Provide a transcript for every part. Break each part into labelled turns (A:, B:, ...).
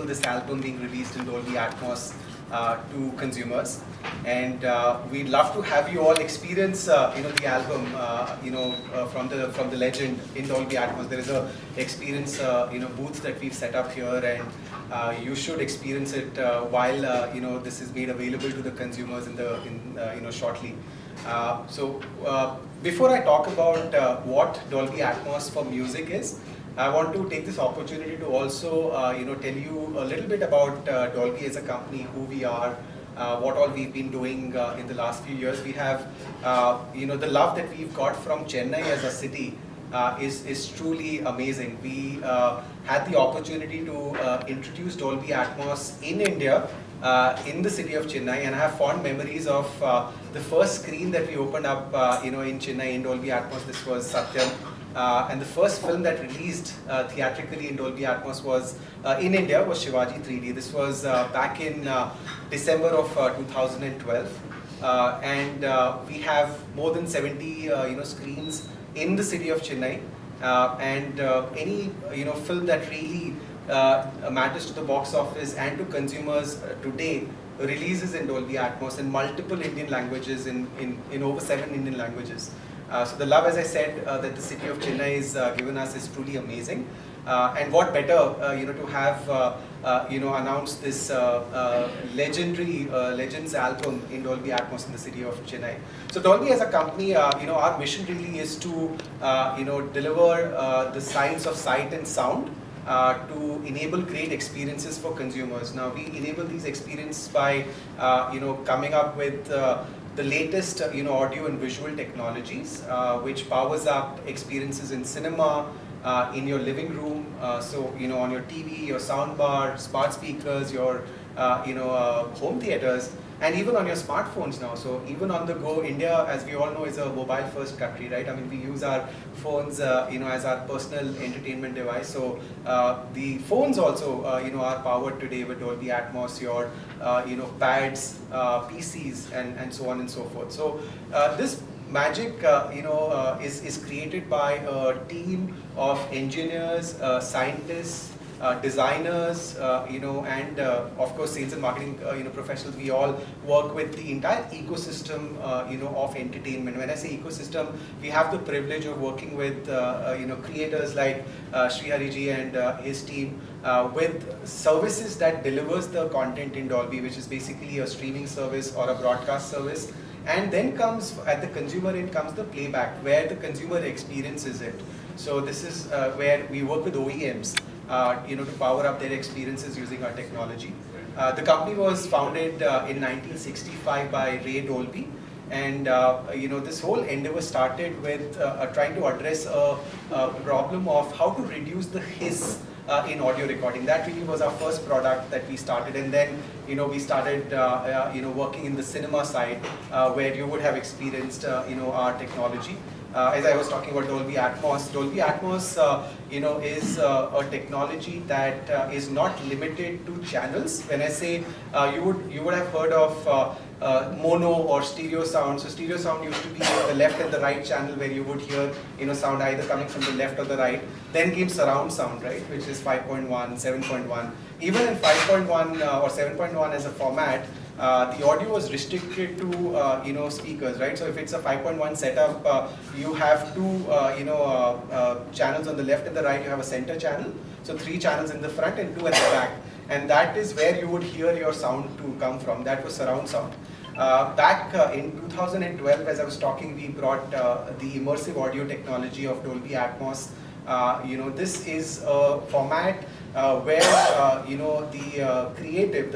A: this album being released in Dolby Atmos to consumers, and we'd love to have you all experience the album from the legend in Dolby Atmos. There is a experience booth that we've set up here, and you should experience it while this is made available to the consumers shortly. Before I talk about what Dolby Atmos for music is, I want to take this opportunity to also tell you a little bit about Dolby as a company, who we are, what all we've been doing in the last few years. We have the love that we've got from Chennai as a city is truly amazing. We had the opportunity to introduce Dolby Atmos in India, in the city of Chennai, and I have fond memories of the first screen that we opened up in Chennai in Dolby Atmos. This was Satyam. And the first film that released theatrically in Dolby Atmos was in India was Shivaji 3D. This was back in December of 2012, and we have more than 70 screens in the city of Chennai, and any film that really matters to the box office and to consumers today releases in Dolby Atmos in multiple Indian languages, in over 7 Indian languages. So the love, as I said, that the city of Chennai has given us is truly amazing. And what better, to have announced this legendary Legends album in Dolby Atmos in the city of Chennai. So Dolby as a company, our mission really is to deliver the science of sight and sound to enable great experiences for consumers. Now we enable these experiences by coming up with the latest audio and visual technologies, which powers up experiences in cinema, in your living room, so on your TV, your soundbar, smart speakers, your home theaters, and even on your smartphones now. So even on the go, India, as we all know, is a mobile first country, right? I mean, we use our phones as our personal entertainment device. So the phones also are powered today with Dolby Atmos, your pads, PCs, and so on and so forth. So this magic is created by a team of engineers, scientists, designers, and of course sales and marketing professionals. We all work with the entire ecosystem of entertainment. When I say ecosystem, we have the privilege of working with creators like Sri Hariji and his team with services that delivers the content in Dolby, which is basically a streaming service or a broadcast service. And then comes, at the consumer end, comes the playback, where the consumer experiences it. So this is where we work with OEMs to power up their experiences using our technology. The company was founded in 1965 by Ray Dolby, and this whole endeavor started with trying to address a problem of how to reduce the hiss in audio recording. That really was our first product that we started, and then we started working in the cinema side, where you would have experienced our technology. As I was talking about Dolby Atmos, Dolby Atmos is a technology that is not limited to channels. When I say you would have heard of mono or stereo sound. So stereo sound used to be the left and the right channel, where you would hear sound either coming from the left or the right. Then came surround sound, right, which is 5.1, 7.1. Even in 5.1 or 7.1 as a format, the audio was restricted to speakers, right? So if it's a 5.1 setup, you have two channels on the left and the right. You have a center channel, so 3 channels in the front and 2 at the back, and that is where you would hear your sound to come from. That was surround sound. Back in 2012, as I was talking, we brought the immersive audio technology of Dolby Atmos. This is a format where the creative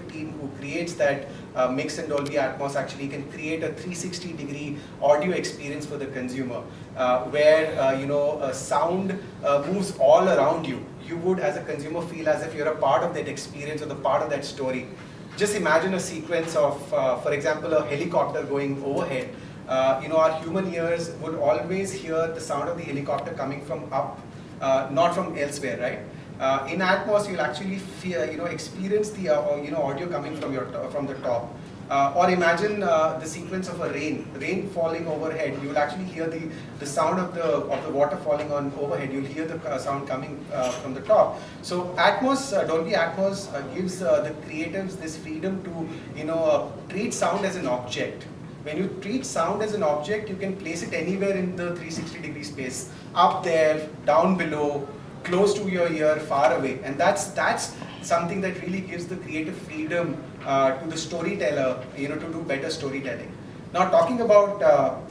A: team who creates that mix in Dolby Atmos actually can create a 360-degree audio experience for the consumer, where sound moves all around you. You would, as a consumer, feel as if you're a part of that experience or the part of that story. Just imagine a sequence of, for example, a helicopter going overhead. Our human ears would always hear the sound of the helicopter coming from up, not from elsewhere, right? In Atmos, you'll actually experience the audio coming from the top. Or imagine the sequence of a rain falling overhead. You will actually hear the sound of the water falling on overhead. You'll hear the sound coming from the top. So Dolby Atmos gives the creatives this freedom to treat sound as an object. When you treat sound as an object, you can place it anywhere in the 360-degree space, up there, down below, close to your ear, far away, and that's something that really gives the creative freedom to the storyteller, to do better storytelling. Now, talking about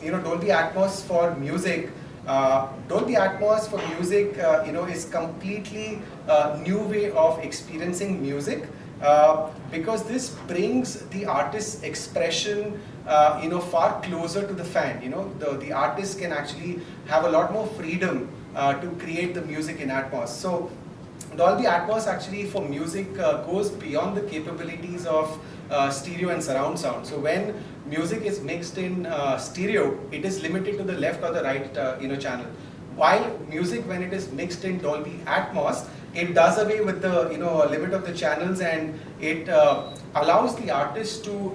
A: Dolby Atmos for music. Dolby Atmos for music, is completely new way of experiencing music, because this brings the artist's expression far closer to the fan. The artist can actually have a lot more freedom to create the music in Atmos. So Dolby Atmos actually for music goes beyond the capabilities of stereo and surround sound. So when music is mixed in stereo, it is limited to the left or the right channel. While music, when it is mixed in Dolby Atmos, it does away with the limit of the channels, and it allows the artist to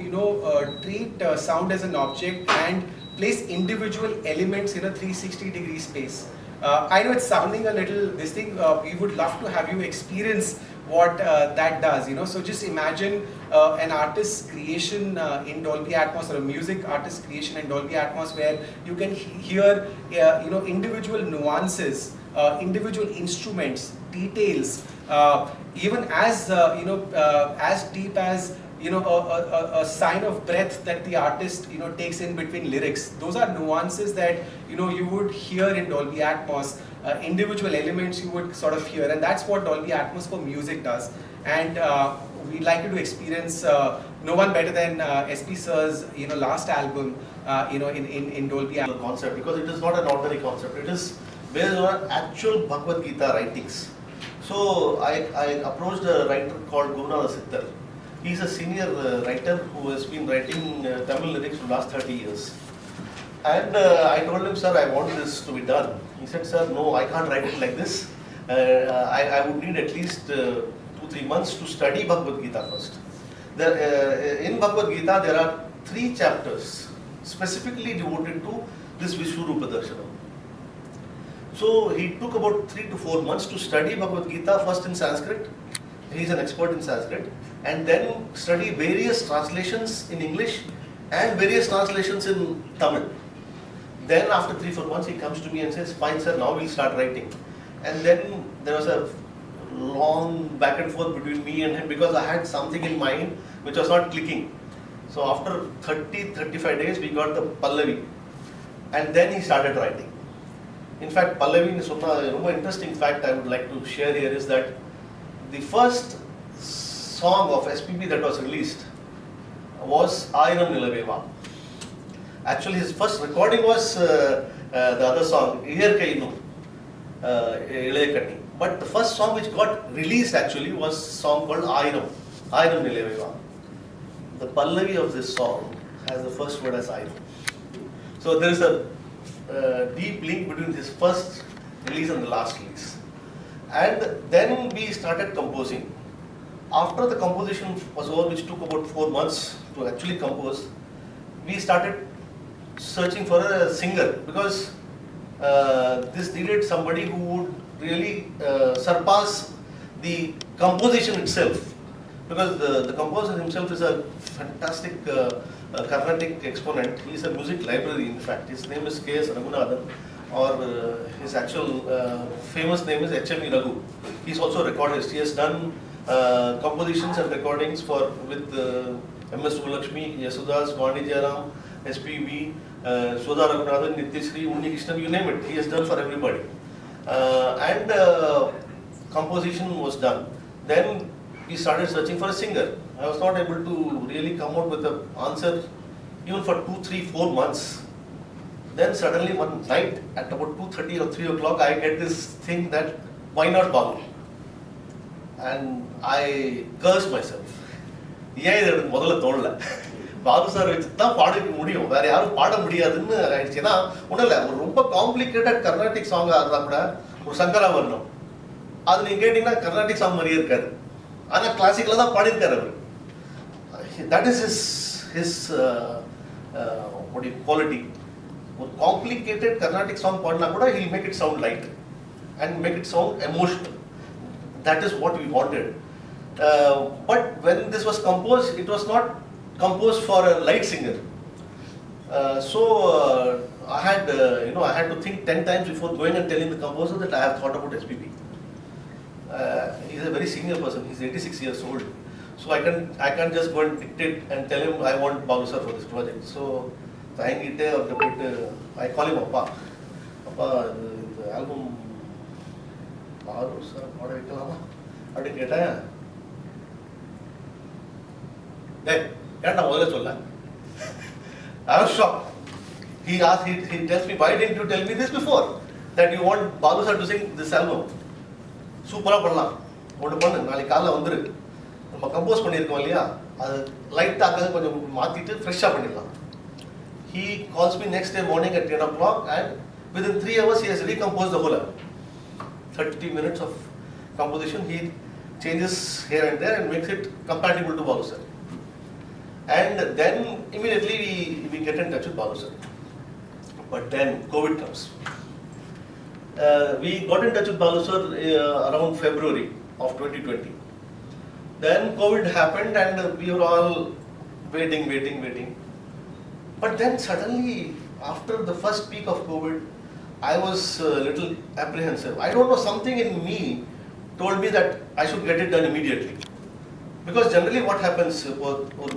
A: treat sound as an object and place individual elements in a 360-degree space. I know it's sounding a little we would love to have you experience what that does. So just imagine an artist's creation in Dolby Atmos, or a music artist's creation in Dolby Atmos, where you can hear individual nuances, individual instruments, details, even as as deep as a sign of breath that the artist takes in between lyrics. Those are nuances that you would hear in Dolby Atmos. Individual elements you would sort of hear, and that's what Dolby Atmos for music does. And we'd like you to experience no one better than S.P. Sir's last album in Dolby Atmos.
B: Concept, because it is not an ordinary concept. It is based on actual Bhagavad Gita writings. So I approached a writer called Gurunadha Sitthar. He's a senior writer who has been writing Tamil lyrics for the last 30 years. And I told him, sir, I want this to be done. He said, sir, no, I can't write it like this. I would need at least 2-3 months to study Bhagavad Gita first. In Bhagavad Gita, there are 3 chapters specifically devoted to this Vishwaroopa Darisanam. So he took about 3 to 4 months to study Bhagavad Gita, first in Sanskrit. He is an expert in Sanskrit, and then study various translations in English and various translations in Tamil. Then after 3-4 months he comes to me and says, fine sir, now we'll start writing. And then there was a long back and forth between me and him, because I had something in mind which was not clicking. So after 30-35 days we got the Pallavi, and then he started writing. In fact, Pallavi is one interesting fact I would like to share here is that the first song of S.P.B. that was released was Aayiram Nilaveva. Actually, his first recording was the other song, Hitherto, but the first song which got released actually was a song called Aayiram Nilaveva. The Pallavi of this song has the first word as Aayiram. So there is a deep link between his first release and the last release. And then we started composing. After the composition was over, which took about 4 months to actually compose, we started searching for a singer, because this needed somebody who would really surpass the composition itself, because the composer himself is a fantastic Carnatic exponent. He is a music library, in fact. His name is K.S.Raghunathan, or his actual famous name is H.M.E. Raghu. He is also a recordist. He has done compositions and recordings with M.S. Subbulakshmi, Yasudas, Vani Jayaram, S.P.B, Sudha Raghunathan, Nityasri, Unni Krishnan, you name it. He has done for everybody. And composition was done. Then we started searching for a singer. I was not able to really come out with an answer even for 2, 3, 4 months. Then suddenly one night at about 2:30 or 3 o'clock, I get this thing that why not Babu? And I cursed myself. ஏன் இது எனக்கு முதல்ல தோணல, Babu sir வச்சு தான் பாட முடியும், வேற யாரும் பாட முடியாதுன்னு ஆயிடுச்சு. ஏன்னா ஒன்றும் இல்லை, ஒரு ரொம்ப காம்ப்ளிகேட்டட் கர்நாடிக் சாங்காக இருந்தால் கூட ஒரு சங்கரா வரணும், அது நீங்கள் கேட்டிங்கன்னா கர்நாடிக் சாங் மாதிரியே இருக்காது, ஆனால் கிளாசிக்கலாக தான் பாடியிருக்காரு அவர். That is his his quality. A complicated Carnatic song padna kuda he'll make it sound light and make it sound emotional. That is what we wanted. But when this was composed, it was not composed for a light singer. So I had to think 10 times before going and telling the composer that I have thought about S.P.B. He's a very senior person. He's 86 years old. So I can't just go and dictate and tell him I want Balu sir for this project. So I call him Appa. Appa, the album Balu sir, what I get Hey, I was shocked. He tells me, why didn't you tell me this before? That you want Balu sir to sing this album. Super பண்ணலாம் ஒன்று பண்ணு நாளைக்கு காலைல வந்துரு நம்ம compose பண்ணியிருக்கோம் இல்லையா அது லைட்டாக கொஞ்சம் மாற்றிட்டு ஃப்ரெஷ்ஷாக பண்ணிடலாம். He calls me next day morning at 10 o'clock and within 3 hours he has recomposed the whole album. 30 minutes of composition, he changes here and there and makes it compatible to Balu sir. And then immediately we get in touch with Balu sir. But then COVID comes. We got in touch with Balu sir around February of 2020. Then COVID happened and we were all waiting. But then suddenly, after the first peak of COVID, I was a little apprehensive. I don't know, something in me told me that I should get it done immediately. Because generally what happens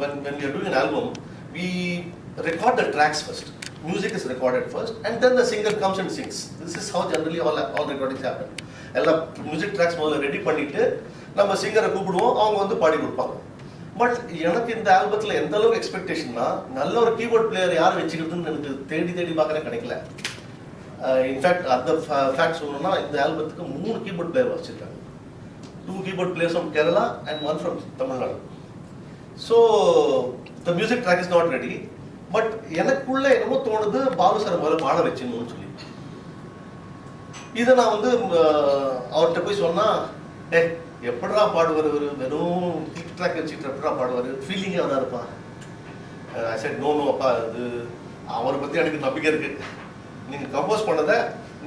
B: when we are doing an album, we record the tracks first. Music is recorded first and then the singer comes and sings. This is how generally all recordings happen. All music tracks ready பண்ணிட்டு நம்ம சிங்கரை கூப்பிடுவோம், அவங்க வந்து பாடி கொடுப்பாங்க. But எனக்கு இந்த ஆல்பத்தில் எந்த அளவுக்கு எக்ஸ்பெக்டேஷன்னா நல்ல ஒரு கீபோர்ட் பிளேயர் யார் வச்சுக்கிறதுன்னு எனக்கு தேடி பார்க்குறேன், கிடைக்கல. இன்ஃபேக்ட் அந்த ஃபேக்ட் சொல்லணும்னா இந்த ஆல்பத்துக்கு 3 கீபோர்ட் பிளேயர் வச்சுருக்காங்க. 2 keyboard players from Kerala and 1 from Tamil Nadu. So the music track is not ready. But எனக்குள்ள என்னமோ தோணுது பாலு சார் முதல்ல பாட வச்சுன்னு சொல்லி. இதை நான் வந்து அவர்கிட்ட போய் சொன்னா, எப்படா பாடுவார் ஒரு வெறும் கிக் ட்ராக் வச்சுட்டு எப்படா பாடுவார், ஃபீலிங்காக தான் இருப்பான். ஐ செட் நோ அப்பா, அது அவரை பற்றி எனக்கு நம்பிக்கை இருக்கு. நீங்கள் கம்போஸ் பண்ணதை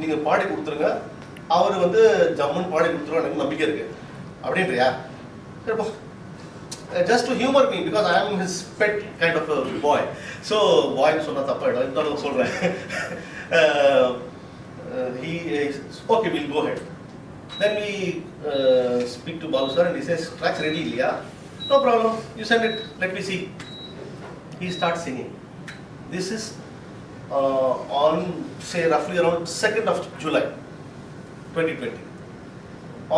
B: நீங்கள் பாடி கொடுத்துருங்க, அவர் வந்து ஜம்முன்னு பாடி கொடுத்துருவோம், எனக்கு நம்பிக்கை இருக்கு அப்படின்றியா? சரிப்பா. Just to humor me because I am his pet kind of a boy. So boy சொன்னா தப்பா இடம், இருந்தாலும் சொல்றேன். He okay, we'll go ahead. Then we speak to Balu sir and he says, tracks ready இல்லையா? No problem, you send it, let me see. He starts singing. This is on say roughly around 2nd of July 2020.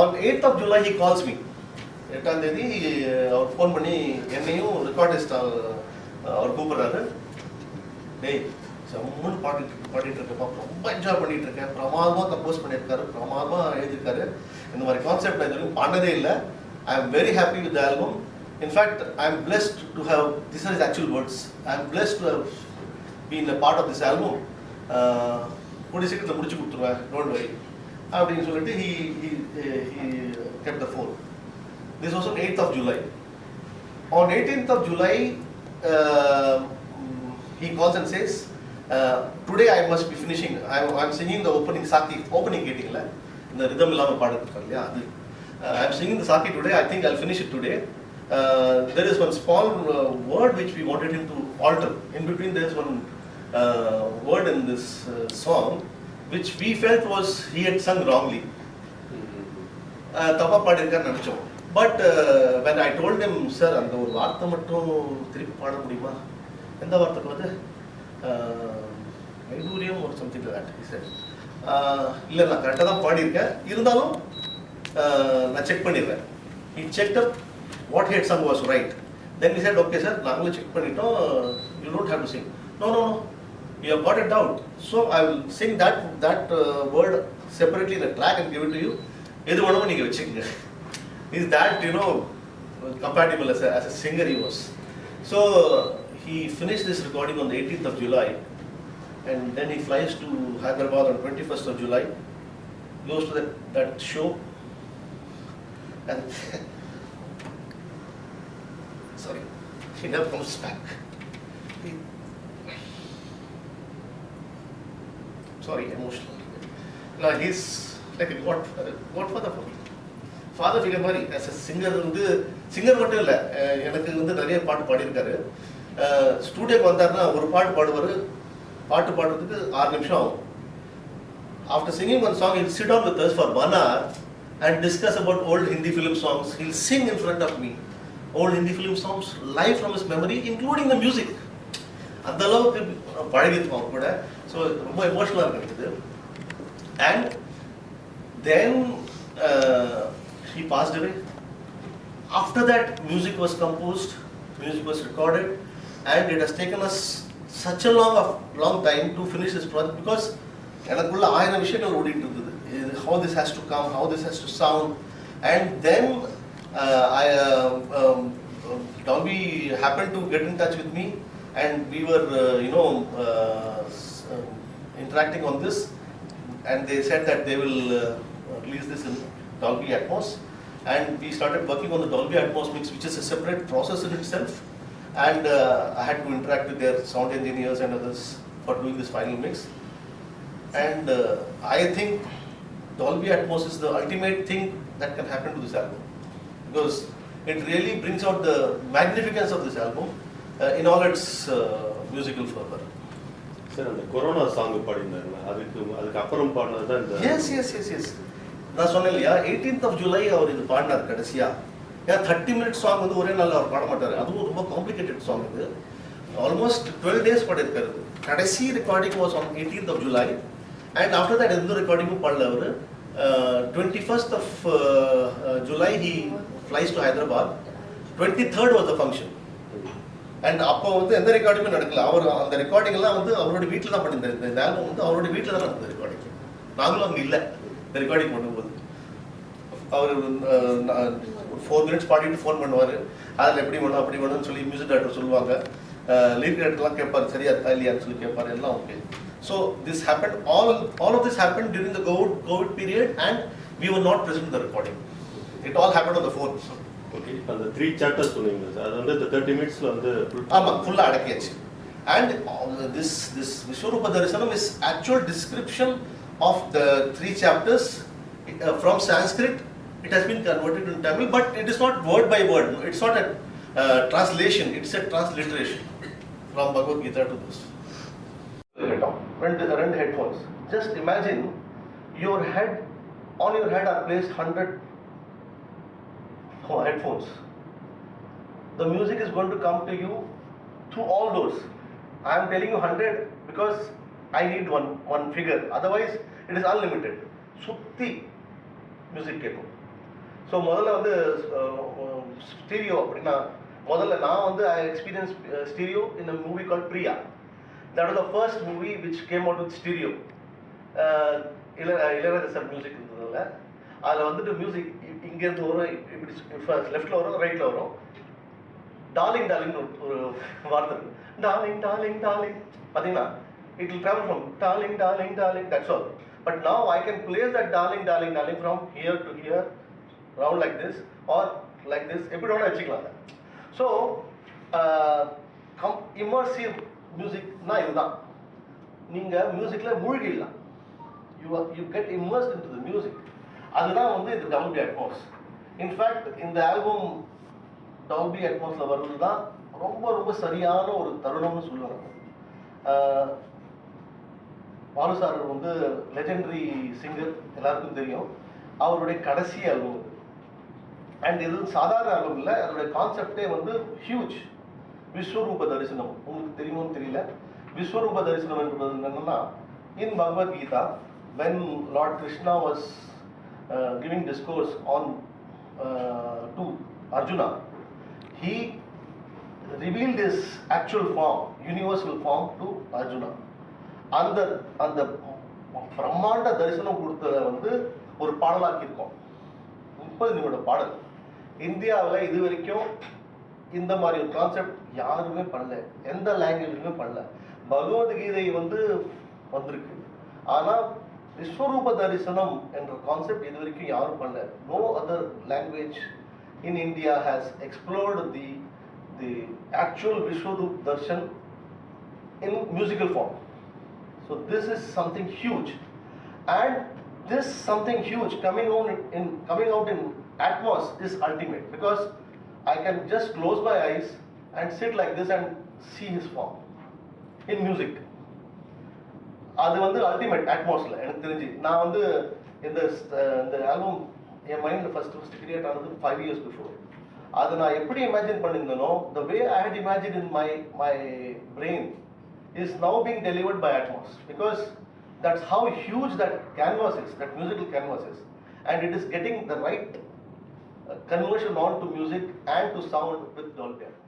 B: On 8th of July he calls me. 8ஆம் தேதி அவர் phone பண்ணி என்னையும் recordist அவர் கூப்பிட்றாரு. டேய் செம்முன்னு பாடிட்டு இருக்கப்பா, ரொம்ப என்ஜாய் பண்ணிட்டு இருக்கேன், பிரமாதமாக கம்போஸ் பண்ணியிருக்காரு, பிரமாதமாக எழுதியிருக்காரு, இந்த மாதிரி கான்செப்ட் நான் இது வரைக்கும் பண்ணதே இல்லை. I am very happy with the album. In fact I am blessed to have, this are is actual words, I am blessed to have been a part of this album. கூடிய சீக்கிரத்தில் முடிச்சு கொடுத்துருவேன், டோன்ட் வரி அப்படின்னு சொல்லிட்டு he kept the phone. This was on 8th of July. On 18th of July, he calls and says, today I must be finishing. I'm singing the opening Saki, opening getting la, the rhythm illama paadukku illaya adu. I'm singing the Saki today. I think I'll finish it today. There is one small word which we wanted him to alter. In between there is one word in this song which we felt was he had sung wrongly. Thappa paadirukkaru nenichom. But when I told him, sir, அந்த ஒரு வார்த்தை மட்டும் திருப்பி பாட முடியுமா? எந்த வார்த்தைக்கு வந்து வைடூரியம் ஒரு சம்திங் தட் he said. இல்லை நான் கரெக்டாக தான் பாடியிருக்கேன், இருந்தாலும் நான் செக் பண்ணிடுறேன். He checked up what he had sung was right. Then he said, okay sir, நாங்களும் செக் பண்ணிட்டோம், you don't have to sing. No, you have got it out. So I will sing that word separately in a track and give it to you. எது வேணுமோ நீங்கள் வச்சுக்கங்க. Is that, compatible as a singer he was. So he finished this recording on the 18th of July and then he flies to Hyderabad on 21st of July, goes to that show and sorry, he never comes back. sorry, emotional. No, he's like a godfather for me. Father figure மாதிரி as a singer வந்து singer மட்டும் இல்லை, எனக்கு வந்து நிறைய பாட்டு பாடியிருக்காரு. ஸ்டூடியோக்கு வந்தாருன்னா ஒரு பாட்டு பாடுவார், பாட்டு பாடுறதுக்கு 6 நிமிஷம் ஆகும். After singing one song, he'll sit down with us for 1 hour and discuss about old Hindi film songs. He'll sing in front of me old Hindi film songs live from his memory, including the music. அந்த அளவுக்கு பழகிருக்கோம் அவர் கூட. So ரொம்ப எமோஷனலாக இருக்குது. And then he passed away. After that, music was composed, music was recorded, and it has taken us such a long time to finish this project because எனக்குள்ள 1000 விஷயங்கள் ஓடிட்டு இருந்தது. How this has to come, how this has to sound, and then Dolby happened to get in touch with me, and we were interacting on this, and they said that they will release this in Dolby Atmos, and we started working on the Dolby Atmos mix, which is a separate process in itself, and I had to interact with their sound engineers and others for doing this final mix. And I think Dolby Atmos is the ultimate thing that can happen to this album, because it really brings out the magnificence of this album in all its musical fervor.
C: Sir, அந்த corona song பாடினாருல, அதுக்கு அப்புறம் பாடினது தான் இந்த
B: S நான் சொன்னேன் இல்லையா, 18th of July அவர் இது பாடினார் கடைசியா. ஏன் 30 minutes சாங் வந்து ஒரே நாளில் அவர் பாட மாட்டார், அதுவும் ரொம்ப காம்ப்ளிகேட்டட் சாங். இது ஆல்மோஸ்ட் 12 days பாடிருக்காரு. கடைசி recording was on 18th of July, and after that எந்த ரெக்கார்டிங்கும் பாடல அவர். 21st of July he flies to Hyderabad. 23rd was the function. And அப்போ வந்து எந்த ரெக்கார்டிங்குமே நடக்கல. அவர் அந்த ரெக்கார்டிங் எல்லாம் வந்து அவரோட வீட்டில் தான் பண்ணியிருந்தார். இந்த ஆல்பம் வந்து அவரோட வீட்டில் தான் நடந்தது ரெக்கார்டிங். நாங்களும் அங்கே இல்லை இந்த ரெக்கார்டிங் பண்ணும்போது. அவர் 4 minutes பாடிட்டு ஃபோன் பண்ணுவார், அதில் எப்படி வேணும் அப்படி வேணும்னு சொல்லி மியூசிக் டைரக்டர் சொல்லுவாங்க. லிரிக் டைரக்டர்லாம் கேட்பார், சரியா இருக்கா இல்லையான்னு சொல்லி கேட்பார், எல்லாம் okay. So this happen, all of this happened during the COVID period, and we were not present in the recording. It all happened on the phone.
C: Okay. அந்த 3 chapters சொன்னீங்க சார், அது வந்து இந்த 30 minutesல வந்து
B: ஆமாம் ஃபுல்லாக அடக்கியாச்சு. And this Vishwaroopa Darisanam is actual description of the 3 chapters from Sanskrit. It has been converted in Tamil, but it is not word by word. It's not a translation, it's a transliteration from Bhagavad Gita to this. Rent headphones. Just imagine on your head are placed 100 headphones. The music is going to come to you through all those. I am telling you 100 because I need one figure. Otherwise, it is unlimited. Sutti music கேட்கும். So முதல்ல வந்து stereo அப்படின்னா நான் வந்து I experienced stereo in a movie called Priya. That was the first movie which came out with stereo. Ilaiyaraaja sir music இருந்ததுல அதில் வந்துட்டு music இங்கேருந்து வரும், இப்படி லெஃப்டில் வரும், ரைட்டில் வரும். டார்லிங் டார்லிங்னு ஒரு வார்த்தை இருக்கு. டார்லிங் டார்லிங் டார்லிங் பார்த்தீங்கன்னா it will travel from darling, darling, darling, that's all. But now I can place that darling, darling, darling from here to here, round like this or like this, எப்படி வேணா வச்சுக்கலாம். So immersive மியூசிக்னா இதுதான். நீங்கள் மியூசிக்கில் மூழ்கிடலாம். you get immersed into the music. அதுதான் வந்து இந்த Dolby Atmos. In fact இந்த ஆல்பம் Dolby Atmosல வர்றது தான் ரொம்ப ரொம்ப சரியான ஒரு தருணம்னு சொல்லுவாங்க. பாலு சார் வந்து லெஜெண்டரி சிங்கர், எல்லாருக்கும் தெரியும். அவருடைய கடைசி ஆல்பம் இது. அண்ட் இது சாதாரண ஆல்பம் இல்லை, அதோடைய கான்செப்டே வந்து ஹியூஜ். விஸ்வரூப தரிசனம் உங்களுக்கு தெரியுமோன்னு தெரியல. விஸ்வரூப தரிசனம் என்பது என்னன்னா, in Bhagavad Gita, when Lord Krishna was giving discourse on to Arjuna, he revealed his actual form, universal form to Arjuna. அந்த பிரம்மாண்ட தரிசனம் கொடுத்ததை வந்து ஒரு பாடலாக்கியிருக்கோம். 30 நிமிட பாடல். இந்தியாவில் இது வரைக்கும் இந்த மாதிரி ஒரு கான்செப்ட் யாருமே பண்ணல, எந்த லாங்குவேஜுமே பண்ணல. பகவத்கீதை வந்து வந்திருக்கு, ஆனால் விஸ்வரூப தரிசனம் என்ற கான்செப்ட் இது வரைக்கும் யாரும் பண்ணல. No other language in India has explored the actual Vishwaroop Darshan in musical form. So this is something huge, and this something huge coming out in Atmos is ultimate, because I can just close my eyes and sit like this and see his form in music. அது வந்து ultimate அட்மாஸ்ல எனக்கு தெரிஞ்சு. நான் வந்து இந்த album என் மைண்டில் first create ஆனது 5 years before. அதை நான் எப்படி imagine பண்ணியிருந்தேனோ, the way I had imagined in my brain is now being delivered by Atmos, because that's how huge that canvas is, that musical canvas is, and it is getting the right conversion on to music and to sound with Dolby Atmos.